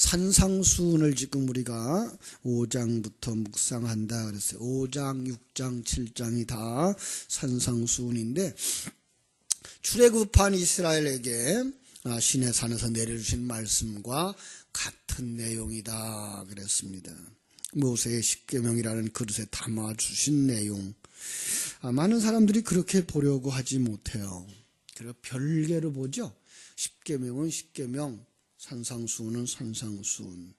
산상수훈을 지금 우리가 5장부터 묵상한다 그랬어요. 5장, 6장, 7장이 다 산상수훈인데 출애굽한 이스라엘에게 시내산에서 내려주신 말씀과 같은 내용이다 그랬습니다. 모세의 십계명이라는 그릇에 담아주신 내용. 많은 사람들이 그렇게 보려고 하지 못해요. 그리고 별개로 보죠. 십계명은 십계명, 산상수훈은 산상수훈.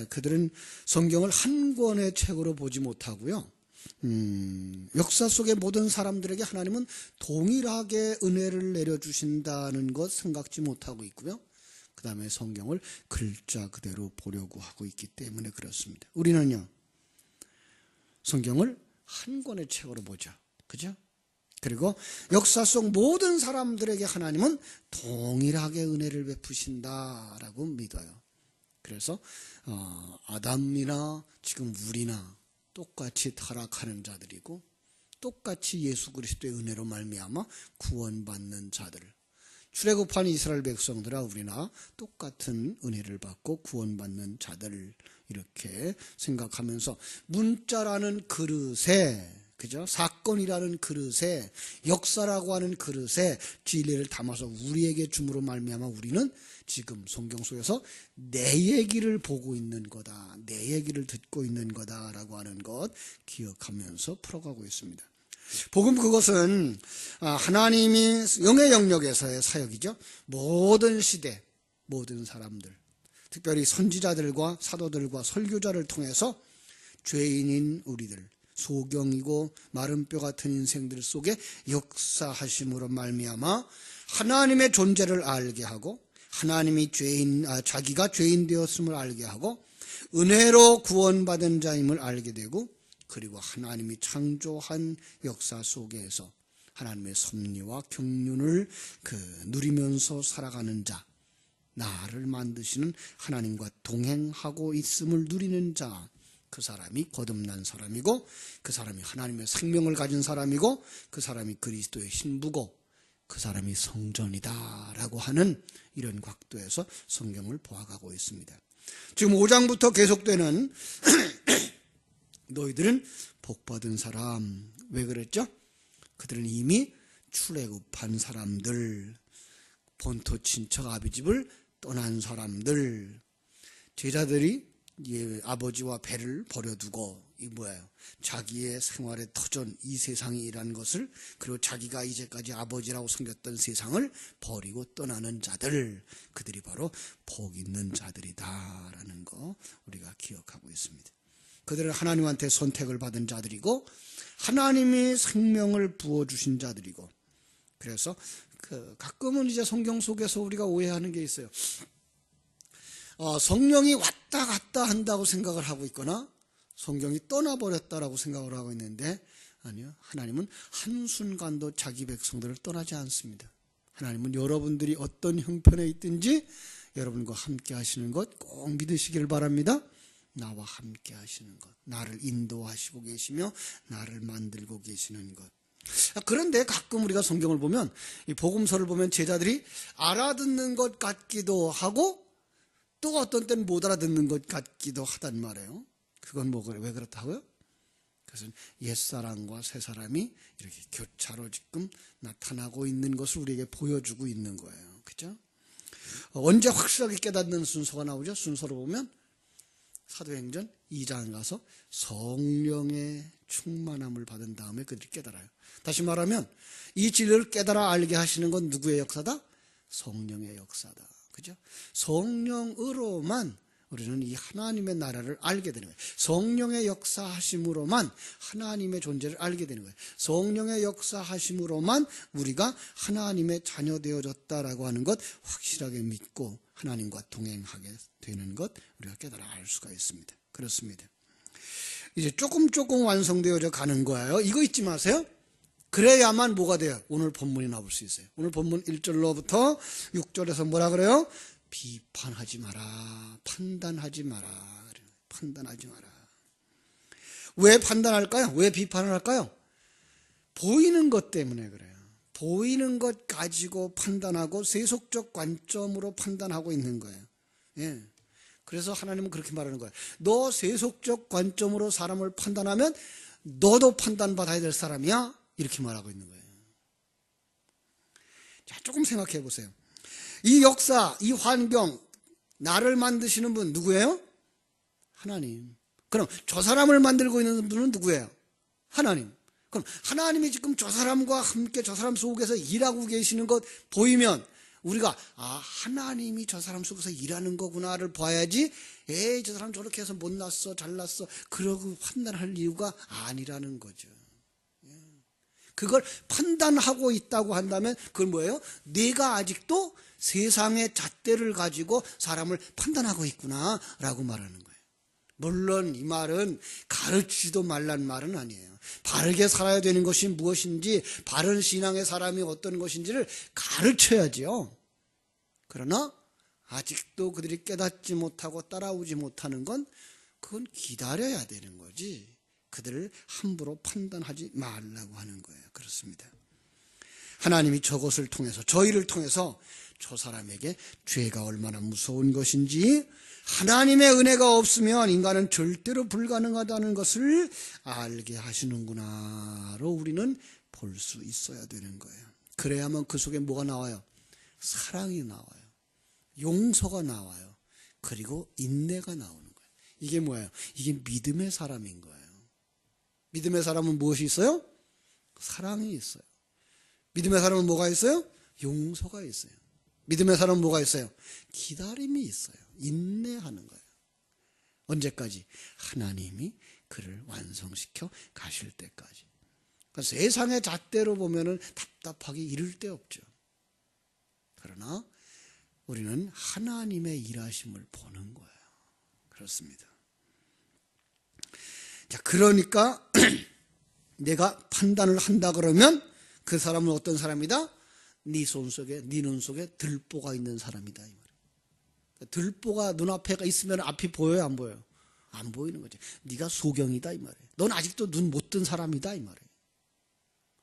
그들은 성경을 한 권의 책으로 보지 못하고요. 역사 속의 모든 사람들에게 하나님은 동일하게 은혜를 내려주신다는 것 생각지 못하고 있고요. 그 다음에 성경을 글자 그대로 보려고 하고 있기 때문에 그렇습니다. 우리는요, 성경을 한 권의 책으로 보죠. 그죠? 그리고 역사 속 모든 사람들에게 하나님은 동일하게 은혜를 베푸신다라고 믿어요. 그래서 아담이나 지금 우리나 똑같이 타락하는 자들이고 똑같이 예수 그리스도의 은혜로 말미암아 구원받는 자들, 출애굽한 이스라엘 백성들아 우리나 똑같은 은혜를 받고 구원받는 자들, 이렇게 생각하면서 문자라는 그릇에, 그죠? 사건이라는 그릇에, 역사라고 하는 그릇에 진리를 담아서 우리에게 줌으로 말미암아 우리는 지금 성경 속에서 내 얘기를 보고 있는 거다, 내 얘기를 듣고 있는 거다라고 하는 것 기억하면서 풀어가고 있습니다. 복음, 그것은 하나님이 영의 영역에서의 사역이죠. 모든 시대, 모든 사람들, 특별히 선지자들과 사도들과 설교자를 통해서 죄인인 우리들, 소경이고 마른 뼈 같은 인생들 속에 역사하심으로 말미암아 하나님의 존재를 알게 하고, 하나님이 자기가 죄인 되었음을 알게 하고, 은혜로 구원받은 자임을 알게 되고, 그리고 하나님이 창조한 역사 속에서 하나님의 섭리와 경륜을 누리면서 살아가는 자, 나를 만드시는 하나님과 동행하고 있음을 누리는 자, 그 사람이 거듭난 사람이고, 그 사람이 하나님의 생명을 가진 사람이고, 그 사람이 그리스도의 신부고, 그 사람이 성전이다 라고 하는 이런 각도에서 성경을 보아가고 있습니다. 지금 5장부터 계속되는 너희들은 복받은 사람, 왜 그랬죠? 그들은 이미 출애굽한 사람들, 본토 친척 아비집을 떠난 사람들, 제자들이 아버지와 배를 버려두고 자기의 생활의 터전, 이 세상이라는 것을, 그리고 자기가 이제까지 아버지라고 섬겼던 세상을 버리고 떠나는 자들, 그들이 바로 복 있는 자들이다라는 거 우리가 기억하고 있습니다. 그들은 하나님한테 선택을 받은 자들이고 하나님이 생명을 부어주신 자들이고, 그래서 가끔은 이제 성경 속에서 우리가 오해하는 게 있어요. 성령이 왔다 갔다 한다고 생각을 하고 있거나 성경이 떠나버렸다라고 생각을 하고 있는데, 아니요, 하나님은 한순간도 자기 백성들을 떠나지 않습니다. 하나님은 여러분들이 어떤 형편에 있든지 여러분과 함께 하시는 것 꼭 믿으시기를 바랍니다. 나와 함께 하시는 것, 나를 인도하시고 계시며 나를 만들고 계시는 것. 그런데 가끔 우리가 성경을 보면, 이 복음서를 보면 제자들이 알아듣는 것 같기도 하고 또 어떤 때는 못 알아듣는 것 같기도 하단 말이에요. 그건 왜 그렇다고요? 그것은 옛사람과 새사람이 이렇게 교차로 지금 나타나고 있는 것을 우리에게 보여주고 있는 거예요. 그죠? 언제 확실하게 깨닫는 순서가 나오죠? 순서로 보면 사도행전 2장 가서 성령의 충만함을 받은 다음에 그들이 깨달아요. 다시 말하면 이 진리를 깨달아 알게 하시는 건 누구의 역사다? 성령의 역사다. 그죠? 성령으로만 우리는 이 하나님의 나라를 알게 되는 거예요. 성령의 역사하심으로만 하나님의 존재를 알게 되는 거예요. 성령의 역사하심으로만 우리가 하나님의 자녀 되어졌다라고 하는 것 확실하게 믿고 하나님과 동행하게 되는 것 우리가 깨달아 알 수가 있습니다. 그렇습니다. 이제 조금 완성되어져 가는 거예요. 이거 잊지 마세요. 그래야만 뭐가 돼요? 오늘 본문이 나올 수 있어요. 오늘 본문 1절로부터 6절에서 뭐라 그래요? 비판하지 마라, 판단하지 마라. 판단하지 마라. 왜 판단할까요? 왜 비판을 할까요? 보이는 것 때문에 그래요. 보이는 것 가지고 판단하고 세속적 관점으로 판단하고 있는 거예요. 예. 그래서 하나님은 그렇게 말하는 거예요. 너 세속적 관점으로 사람을 판단하면 너도 판단받아야 될 사람이야. 이렇게 말하고 있는 거예요. 자, 조금 생각해 보세요. 이 역사, 이 환경, 나를 만드시는 분 누구예요? 하나님. 그럼 저 사람을 만들고 있는 분은 누구예요? 하나님. 그럼 하나님이 지금 저 사람과 함께 저 사람 속에서 일하고 계시는 것 보이면 우리가 하나님이 저 사람 속에서 일하는 거구나를 봐야지, 에이 저 사람 저렇게 해서 못났어 잘났어 그러고 판단할 이유가 아니라는 거죠. 그걸 판단하고 있다고 한다면 그건 뭐예요? 내가 아직도 세상의 잣대를 가지고 사람을 판단하고 있구나 라고 말하는 거예요. 물론 이 말은 가르치지도 말란 말은 아니에요. 바르게 살아야 되는 것이 무엇인지, 바른 신앙의 사람이 어떤 것인지를 가르쳐야지요. 그러나 아직도 그들이 깨닫지 못하고 따라오지 못하는 건 그건 기다려야 되는 거지, 그들을 함부로 판단하지 말라고 하는 거예요. 그렇습니다. 하나님이 저것을 통해서, 저희를 통해서 저 사람에게 죄가 얼마나 무서운 것인지, 하나님의 은혜가 없으면 인간은 절대로 불가능하다는 것을 알게 하시는구나로 우리는 볼 수 있어야 되는 거예요. 그래야만 그 속에 뭐가 나와요? 사랑이 나와요. 용서가 나와요. 그리고 인내가 나오는 거예요. 이게 뭐예요? 이게 믿음의 사람인 거예요. 믿음의 사람은 무엇이 있어요? 사랑이 있어요. 믿음의 사람은 뭐가 있어요? 용서가 있어요. 믿음의 사람은 뭐가 있어요? 기다림이 있어요. 인내하는 거예요. 언제까지? 하나님이 그를 완성시켜 가실 때까지. 그러니까 세상의 잣대로 보면은 답답하기 이를 데 없죠. 그러나 우리는 하나님의 일하심을 보는 거예요. 그렇습니다. 자, 그러니까 내가 판단을 한다 그러면 그 사람은 어떤 사람이다? 네 손 속에, 네 눈 속에 들보가 있는 사람이다 이 말이에요. 들보가 눈앞에 있으면 앞이 보여요, 안 보여요? 안 보이는 거죠. 네가 소경이다 이 말이에요. 넌 아직도 눈 못 뜬 사람이다 이 말이에요.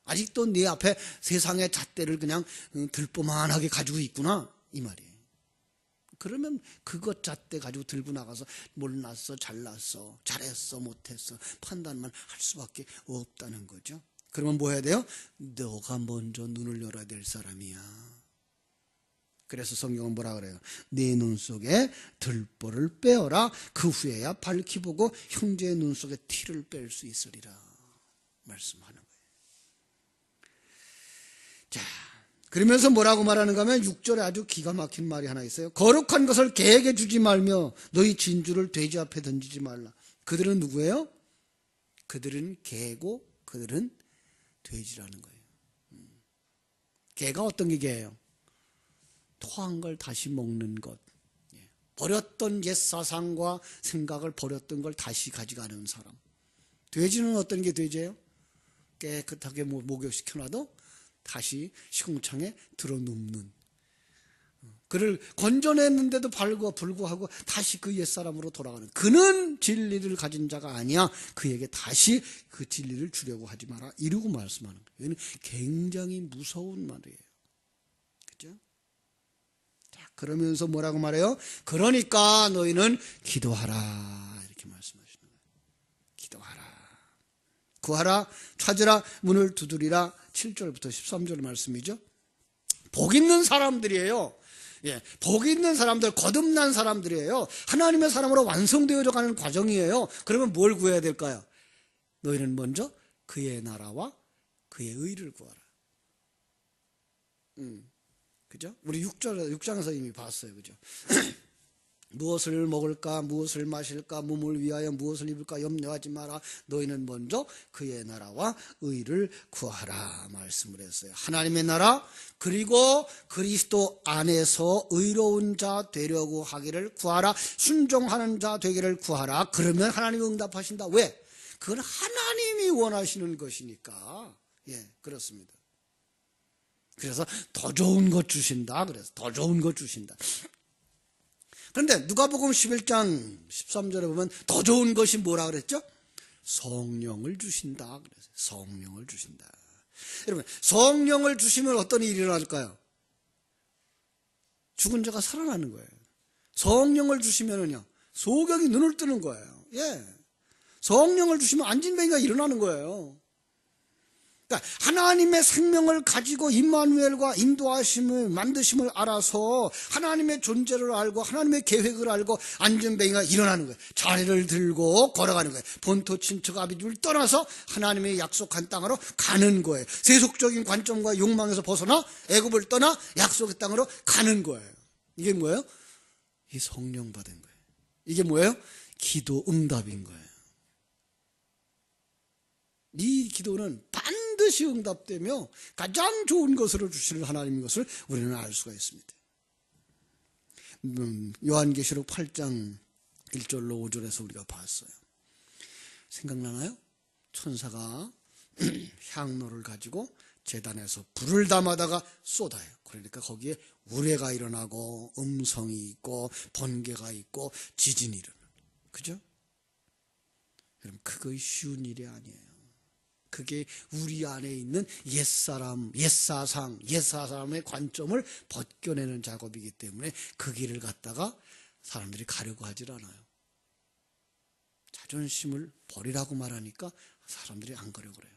아직도 네 앞에 세상의 잣대를 그냥 들보만하게 가지고 있구나 이 말이에요. 그러면 그것 잣대 가지고 들고 나가서 몰랐어 잘났어 잘했어 못했어 판단만 할 수밖에 없다는 거죠. 그러면 뭐 해야 돼요? 너가 먼저 눈을 열어야 될 사람이야. 그래서 성경은 뭐라 그래요? 네 눈 속에 들보를 빼어라. 그 후에야 밝히 보고 형제의 눈 속에 티를 뺄 수 있으리라 말씀하는 거예요. 자, 그러면서 뭐라고 말하는가 하면 6절에 아주 기가 막힌 말이 하나 있어요. 거룩한 것을 개에게 주지 말며 너희 진주를 돼지 앞에 던지지 말라. 그들은 누구예요? 그들은 개고 그들은 돼지라는 거예요. 개가 어떤 게 개예요? 토한 걸 다시 먹는 것, 버렸던 옛 사상과 생각을 버렸던 걸 다시 가져가는 사람. 돼지는 어떤 게 돼지예요? 깨끗하게 목욕시켜놔도 다시 시궁창에 들어눕는, 그를 건져냈는데도 불구하고 다시 그 옛사람으로 돌아가는, 그는 진리를 가진 자가 아니야. 그에게 다시 그 진리를 주려고 하지 마라 이러고 말씀하는 거예요. 이는 굉장히 무서운 말이에요. 그렇죠? 자, 그러면서 뭐라고 말해요? 그러니까 너희는 기도하라 이렇게 말씀하시는 거예요. 기도하라, 구하라, 찾으라, 문을 두드리라. 7절부터 13절 말씀이죠. 복 있는 사람들이에요. 복 있는 사람들, 거듭난 사람들이에요. 하나님의 사람으로 완성되어져 가는 과정이에요. 그러면 뭘 구해야 될까요? 너희는 먼저 그의 나라와 그의 의를 구하라. 그죠? 우리 6장에서 이미 봤어요. 그죠? 무엇을 먹을까, 무엇을 마실까, 몸을 위하여 무엇을 입을까 염려하지 마라. 너희는 먼저 그의 나라와 의를 구하라 말씀을 했어요. 하나님의 나라, 그리고 그리스도 안에서 의로운 자 되려고 하기를 구하라. 순종하는 자 되기를 구하라. 그러면 하나님이 응답하신다. 왜? 그건 하나님이 원하시는 것이니까. 그렇습니다. 그래서 더 좋은 것 주신다. 그래서 더 좋은 것 주신다. 그런데 누가복음 11장 13절에 보면 더 좋은 것이 뭐라 그랬죠? 성령을 주신다. 그래서 성령을 주신다. 여러분, 성령을 주시면 어떤 일이 일어날까요? 죽은 자가 살아나는 거예요. 성령을 주시면은요, 소경이 눈을 뜨는 거예요. 예. 성령을 주시면 안진뱅이가 일어나는 거예요. 그러니까 하나님의 생명을 가지고 임마누엘과 인도하심을 만드심을 알아서 하나님의 존재를 알고 하나님의 계획을 알고 안전뱅이가 일어나는 거예요. 자리를 들고 걸어가는 거예요. 본토 친척 아비집을 떠나서 하나님의 약속한 땅으로 가는 거예요. 세속적인 관점과 욕망에서 벗어나 애굽을 떠나 약속의 땅으로 가는 거예요. 이게 뭐예요? 이 성령 받은 거예요. 이게 뭐예요? 기도 응답인 거예요. 이 기도는 반드시 응답되며 가장 좋은 것으로 주시는 하나님인 것을 우리는 알 수가 있습니다. 요한계시록 8장 1절로 5절에서 우리가 봤어요. 생각나나요? 천사가 향로를 가지고 제단에서 불을 담아다가 쏟아요. 그러니까 거기에 우레가 일어나고 음성이 있고 번개가 있고 지진이 일어나요. 그죠? 여러분, 그거 쉬운 일이 아니에요. 그게 우리 안에 있는 옛사람, 옛사상, 옛사람의 관점을 벗겨내는 작업이기 때문에 그 길을 갖다가 사람들이 가려고 하질 않아요. 자존심을 버리라고 말하니까 사람들이 안 가려고 그래요.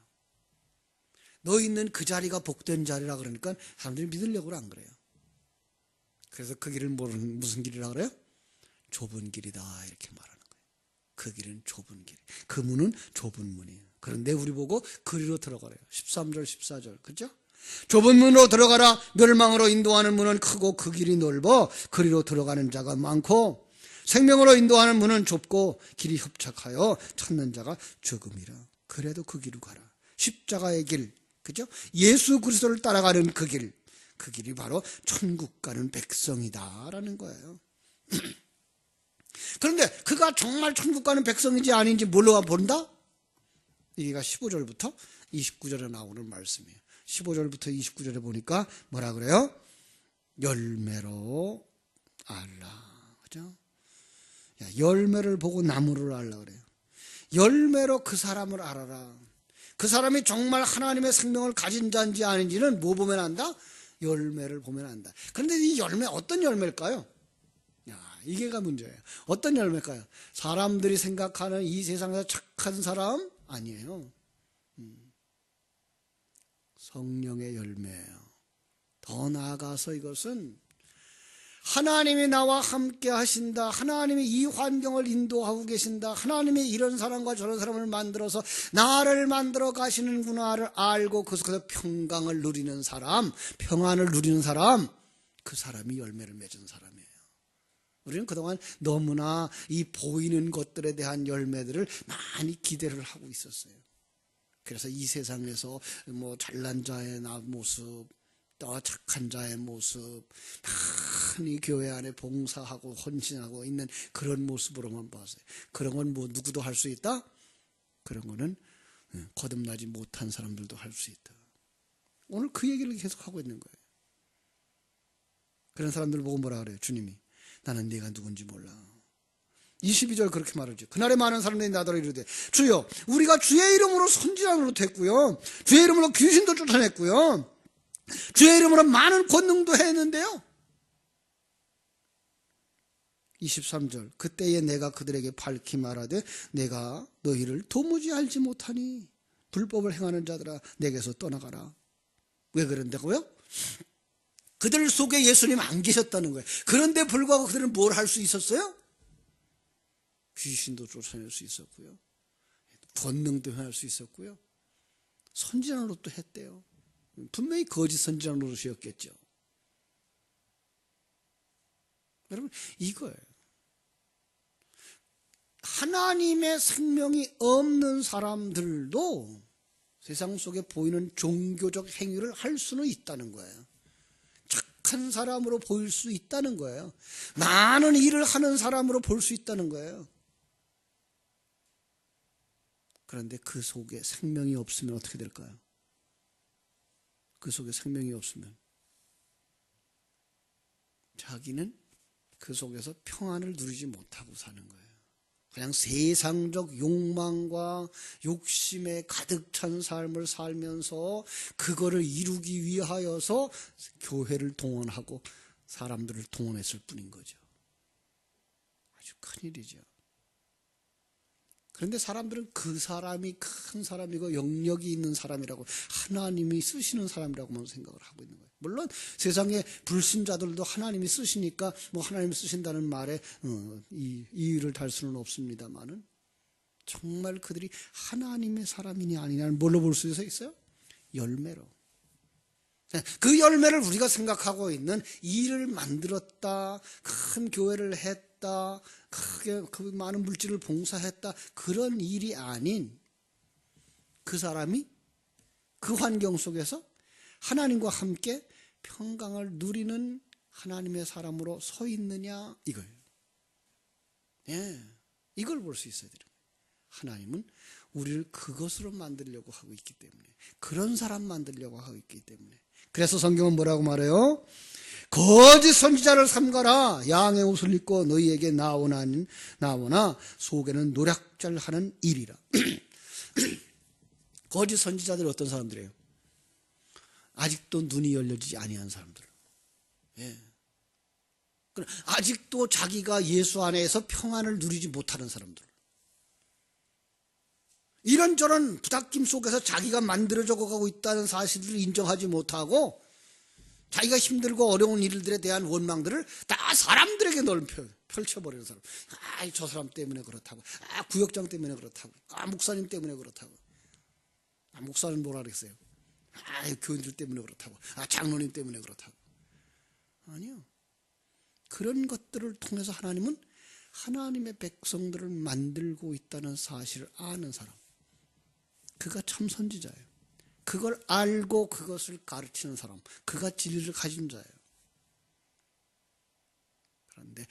너 있는 그 자리가 복된 자리라 그러니까 사람들이 믿으려고 안 그래요. 그래서 그 길을 무슨 길이라 그래요? 좁은 길이다 이렇게 말하는 거예요. 그 길은 좁은 길, 그 문은 좁은 문이에요. 그런데 우리 보고 그리로 들어가래요. 13절 14절 그죠? 좁은 문으로 들어가라. 멸망으로 인도하는 문은 크고 그 길이 넓어 그리로 들어가는 자가 많고 생명으로 인도하는 문은 좁고 길이 협착하여 찾는 자가 적음이라. 그래도 그 길로 가라. 십자가의 길, 그죠? 예수 그리스도를 따라가는 그 길, 그 길이 바로 천국 가는 백성이다라는 거예요. 그런데 그가 정말 천국 가는 백성인지 아닌지 뭘로 본다? 이게가 15절부터 29절에 나오는 말씀이에요. 15절부터 29절에 보니까 뭐라 그래요? 열매로 알라. 그죠? 열매를 보고 나무를 알라 그래요. 열매로 그 사람을 알아라. 그 사람이 정말 하나님의 생명을 가진 자인지 아닌지는 뭐 보면 안다? 열매를 보면 안다. 그런데 이 열매 어떤 열매일까요? 이게가 문제예요. 어떤 열매일까요? 사람들이 생각하는 이 세상에서 착한 사람? 아니에요. 성령의 열매예요. 더 나아가서 이것은 하나님이 나와 함께 하신다. 하나님이 이 환경을 인도하고 계신다. 하나님이 이런 사람과 저런 사람을 만들어서 나를 만들어 가시는구나를 알고 그 속에서 평강을 누리는 사람, 평안을 누리는 사람, 그 사람이 열매를 맺은 사람이에요. 우리는 그동안 너무나 이 보이는 것들에 대한 열매들을 많이 기대를 하고 있었어요. 그래서 이 세상에서 뭐 잘난 자의 모습, 또 착한 자의 모습, 많이 교회 안에 봉사하고 헌신하고 있는 그런 모습으로만 봤어요. 그런 건 뭐 누구도 할 수 있다? 그런 거는 거듭나지 못한 사람들도 할 수 있다. 오늘 그 얘기를 계속 하고 있는 거예요. 그런 사람들 보고 뭐라 그래요? 주님이 나는 네가 누군지 몰라. 22절 그렇게 말하죠. 그날에 많은 사람들이 나더러 이르되 주여 우리가 주의 이름으로 선지자로 됐고요, 주의 이름으로 귀신도 쫓아냈고요, 주의 이름으로 많은 권능도 했는데요. 23절 그때에 내가 그들에게 밝히 말하되 내가 너희를 도무지 알지 못하니 불법을 행하는 자들아 내게서 떠나가라. 왜 그런다고요? 그들 속에 예수님 안 계셨다는 거예요. 그런데 불구하고 그들은 뭘 할 수 있었어요? 귀신도 쫓아낼 수 있었고요, 권능도 행할 수 있었고요, 선지자 노릇도 했대요. 분명히 거짓 선지자 노릇이었겠죠. 여러분 이거예요. 하나님의 생명이 없는 사람들도 세상 속에 보이는 종교적 행위를 할 수는 있다는 거예요. 착한 사람으로 보일 수 있다는 거예요. 많은 일을 하는 사람으로 볼 수 있다는 거예요. 그런데 그 속에 생명이 없으면 어떻게 될까요? 그 속에 생명이 없으면 자기는 그 속에서 평안을 누리지 못하고 사는 거예요. 그냥 세상적 욕망과 욕심에 가득 찬 삶을 살면서 그거를 이루기 위하여서 교회를 동원하고 사람들을 동원했을 뿐인 거죠. 아주 큰일이죠. 그런데 사람들은 그 사람이 큰 사람이고 영역이 있는 사람이라고, 하나님이 쓰시는 사람이라고만 생각을 하고 있는 거예요. 물론 세상의 불신자들도 하나님이 쓰시니까 뭐 하나님이 쓰신다는 말에 이의를 달 수는 없습니다만은, 정말 그들이 하나님의 사람이냐 아니냐를 뭘로 볼 수 있어요? 열매로. 그 열매를 우리가 생각하고 있는, 일을 만들었다, 큰 교회를 했다, 크게 그 많은 물질을 봉사했다, 그런 일이 아닌 그 사람이 그 환경 속에서 하나님과 함께 평강을 누리는 하나님의 사람으로 서 있느냐, 이거예요. 예, 이걸 볼 수 있어야 돼요. 하나님은 우리를 그것으로 만들려고 하고 있기 때문에, 그런 사람 만들려고 하고 있기 때문에. 그래서 성경은 뭐라고 말해요? 거짓 선지자를 삼가라. 양의 옷을 입고 너희에게 나오나 속에는 노략질하는 일이라. 거짓 선지자들이 어떤 사람들이에요? 아직도 눈이 열려지지 아니한 사람들. 예. 아직도 자기가 예수 안에서 평안을 누리지 못하는 사람들. 이런저런 부닥김 속에서 자기가 만들어져 가고 있다는 사실을 인정하지 못하고, 자기가 힘들고 어려운 일들에 대한 원망들을 다 사람들에게 펼쳐버리는 사람. 저 사람 때문에 그렇다고, 구역장 때문에 그렇다고, 목사님 때문에 그렇다고, 목사는 뭐라 그랬어요? 교인들 때문에 그렇다고, 장로님 때문에 그렇다고. 아니요. 그런 것들을 통해서 하나님은 하나님의 백성들을 만들고 있다는 사실을 아는 사람, 그가 참 선지자예요. 그걸 알고 그것을 가르치는 사람, 그가 진리를 가진 자예요. 그런데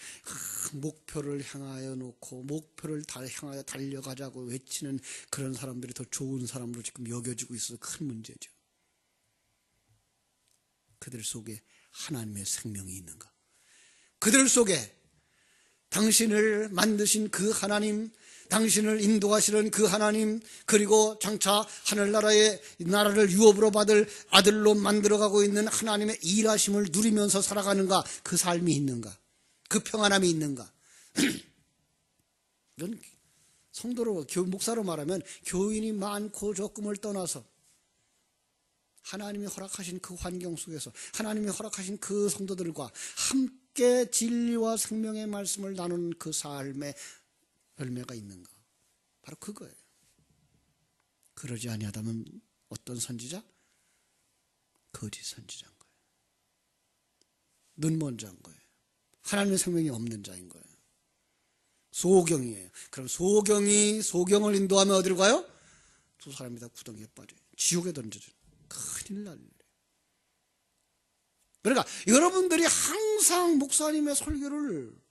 목표를 향하여 놓고 목표를 향하여 달려가자고 외치는 그런 사람들이 더 좋은 사람으로 지금 여겨지고 있어서 큰 문제죠. 그들 속에 하나님의 생명이 있는가? 그들 속에 당신을 만드신 그 하나님, 당신을 인도하시는 그 하나님, 그리고 장차 하늘나라의 나라를 유업으로 받을 아들로 만들어가고 있는 하나님의 일하심을 누리면서 살아가는가? 그 삶이 있는가? 그 평안함이 있는가? 이건 성도로, 목사로 말하면 교인이 많고 적음을 떠나서 하나님이 허락하신 그 환경 속에서 하나님이 허락하신 그 성도들과 함께 진리와 생명의 말씀을 나누는 그 삶의 열매가 있는가? 바로 그거예요. 그러지 아니하다면 어떤 선지자? 거짓 선지자인 거예요. 눈먼 자인 거예요. 하나님의 생명이 없는 자인 거예요. 소경이에요. 그럼 소경을 인도하면 어디로 가요? 두 사람이 다 구덩이에 빠져요. 지옥에 던져져요. 큰일 날 일이에요. 그러니까 여러분들이 항상 목사님의 설교를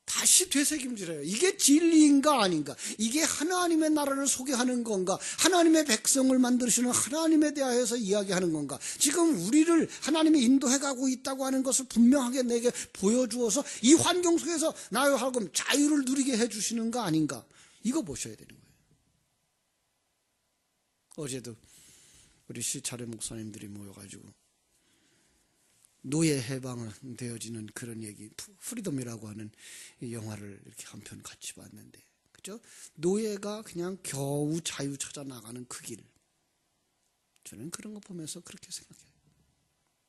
다시 되새김질해요. 이게 진리인가 아닌가? 이게 하나님의 나라를 소개하는 건가? 하나님의 백성을 만드시는 하나님에 대하여서 이야기하는 건가? 지금 우리를 하나님이 인도해가고 있다고 하는 것을 분명하게 내게 보여주어서 이 환경 속에서 나의 하여금 자유를 누리게 해주시는 거 아닌가? 이거 보셔야 되는 거예요. 어제도 우리 시차례 목사님들이 모여가지고 노예 해방되어지는 그런 얘기, 프리덤이라고 하는 영화를 이렇게 한 편 같이 봤는데, 그죠? 노예가 그냥 겨우 자유 찾아 나가는 그 길. 저는 그런 거 보면서 그렇게 생각해요.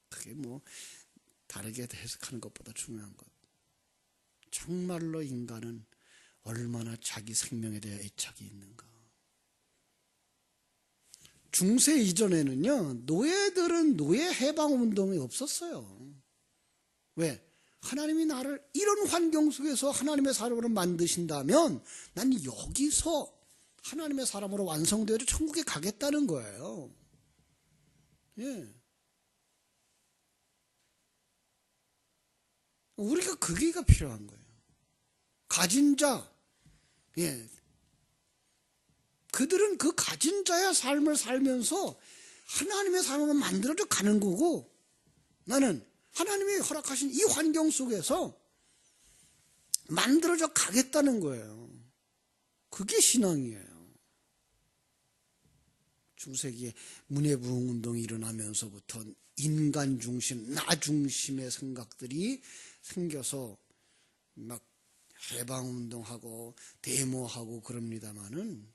그게 뭐 다르게 해석하는 것보다 중요한 것. 정말로 인간은 얼마나 자기 생명에 대해 애착이 있는가. 중세 이전에는요, 노예들은 노예 해방 운동이 없었어요. 왜? 하나님이 나를 이런 환경 속에서 하나님의 사람으로 만드신다면 난 여기서 하나님의 사람으로 완성되어서 천국에 가겠다는 거예요. 예. 우리가 그게가 필요한 거예요. 가진 자, 예. 그들은 그 가진 자의 삶을 살면서 하나님의 삶으로 만들어져 가는 거고, 나는 하나님이 허락하신 이 환경 속에서 만들어져 가겠다는 거예요. 그게 신앙이에요. 중세기에 문예부흥 운동이 일어나면서부터 인간 중심, 나 중심의 생각들이 생겨서 막 해방운동하고 데모하고 그럽니다마는,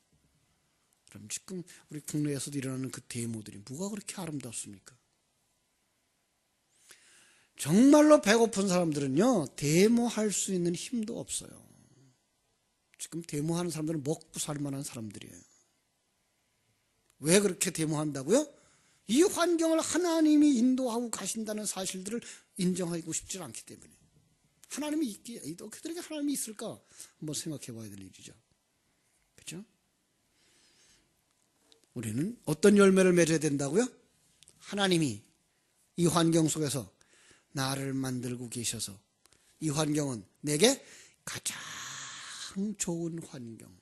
그럼 지금 우리 국내에서도 일어나는 그 데모들이 뭐가 그렇게 아름답습니까? 정말로 배고픈 사람들은요, 데모할 수 있는 힘도 없어요. 지금 데모하는 사람들은 먹고 살 만한 사람들이에요. 왜 그렇게 데모한다고요? 이 환경을 하나님이 인도하고 가신다는 사실들을 인정하고 싶지 않기 때문에. 하나님이 있기에, 그들에게 하나님이 있을까? 한번 생각해 봐야 될 일이죠. 그렇죠? 우리는 어떤 열매를 맺어야 된다고요? 하나님이 이 환경 속에서 나를 만들고 계셔서 이 환경은 내게 가장 좋은 환경,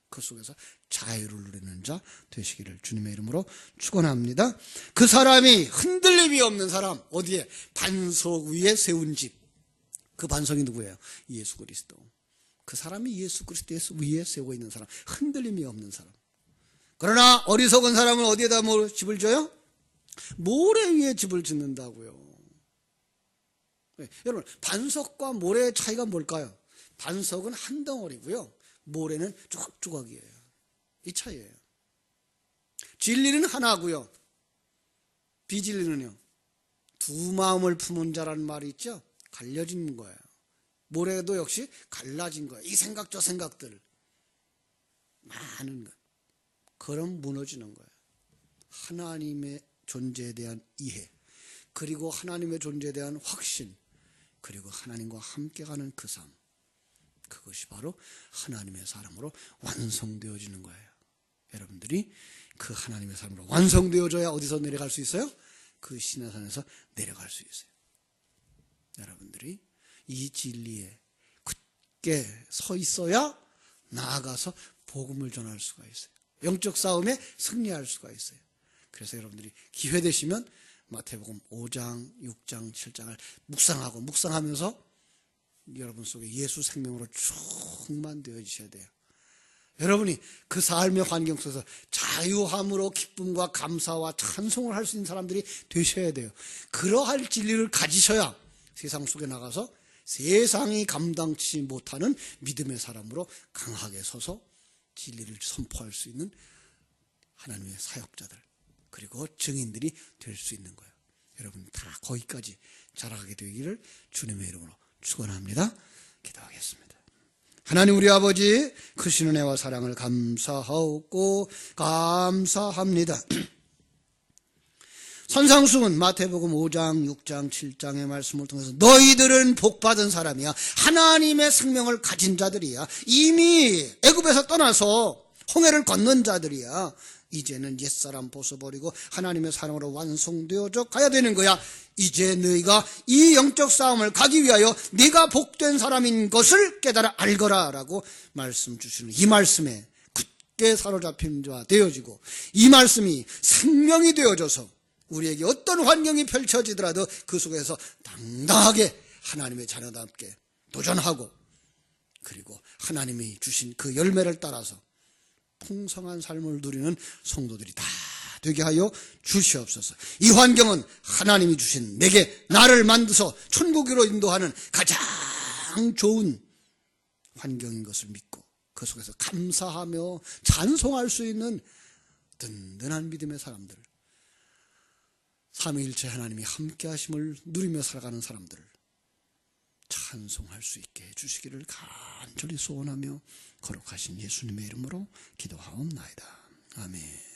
그 속에서 자유를 누리는 자 되시기를 주님의 이름으로 축원합니다. 그 사람이 흔들림이 없는 사람, 어디에? 반석 위에 세운 집. 그 반석이 누구예요? 예수 그리스도. 그 사람이 예수 그리스도 위에 세워 있는 사람, 흔들림이 없는 사람. 그러나 어리석은 사람은 어디에다 집을 져요? 모래 위에 집을 짓는다고요. 여러분, 반석과 모래의 차이가 뭘까요? 반석은 한 덩어리고요, 모래는 조각조각이에요. 이 차이예요. 진리는 하나고요, 비진리는요, 두 마음을 품은 자라는 말이 있죠. 갈려진 거예요. 모래도 역시 갈라진 거예요. 이 생각 저 생각들 많은 것, 그럼 무너지는 거예요. 하나님의 존재에 대한 이해, 그리고 하나님의 존재에 대한 확신, 그리고 하나님과 함께 가는 그 삶, 그것이 바로 하나님의 사람으로 완성되어지는 거예요. 여러분들이 그 하나님의 사람으로 완성되어져야 어디서 내려갈 수 있어요? 그 시내산에서 내려갈 수 있어요. 여러분들이 이 진리에 굳게 서 있어야 나아가서 복음을 전할 수가 있어요. 영적 싸움에 승리할 수가 있어요. 그래서 여러분들이 기회 되시면 마태복음 5장, 6장, 7장을 묵상하면서 여러분 속에 예수 생명으로 충만되어지셔야 돼요. 여러분이 그 삶의 환경 속에서 자유함으로 기쁨과 감사와 찬송을 할 수 있는 사람들이 되셔야 돼요. 그러할 진리를 가지셔야 세상 속에 나가서 세상이 감당치 못하는 믿음의 사람으로 강하게 서서 진리를 선포할 수 있는 하나님의 사역자들, 그리고 증인들이 될 수 있는 거예요. 여러분 다 거기까지 자라가게 되기를 주님의 이름으로 축원합니다. 기도하겠습니다. 하나님 우리 아버지, 크신 은혜와 사랑을 감사하고 감사합니다. 선상수훈 마태복음 5장, 6장, 7장의 말씀을 통해서 너희들은 복받은 사람이야, 하나님의 생명을 가진 자들이야, 이미 애굽에서 떠나서 홍해를 건넌 자들이야, 이제는 옛사람 벗어버리고 하나님의 사랑으로 완성되어져 가야 되는 거야. 이제 너희가 이 영적 싸움을 가기 위하여 네가 복된 사람인 것을 깨달아 알거라 라고 말씀 주시는 이 말씀에 굳게 사로잡힌 자 되어지고, 이 말씀이 생명이 되어져서 우리에게 어떤 환경이 펼쳐지더라도 그 속에서 당당하게 하나님의 자녀답게 도전하고, 그리고 하나님이 주신 그 열매를 따라서 풍성한 삶을 누리는 성도들이 다 되게 하여 주시옵소서. 이 환경은 하나님이 주신 내게 나를 만드서 천국으로 인도하는 가장 좋은 환경인 것을 믿고 그 속에서 감사하며 찬송할 수 있는 든든한 믿음의 사람들, 삼위일체 하나님이 함께 하심을 누리며 살아가는 사람들을 찬송할 수 있게 해주시기를 간절히 소원하며 거룩하신 예수님의 이름으로 기도하옵나이다. 아멘.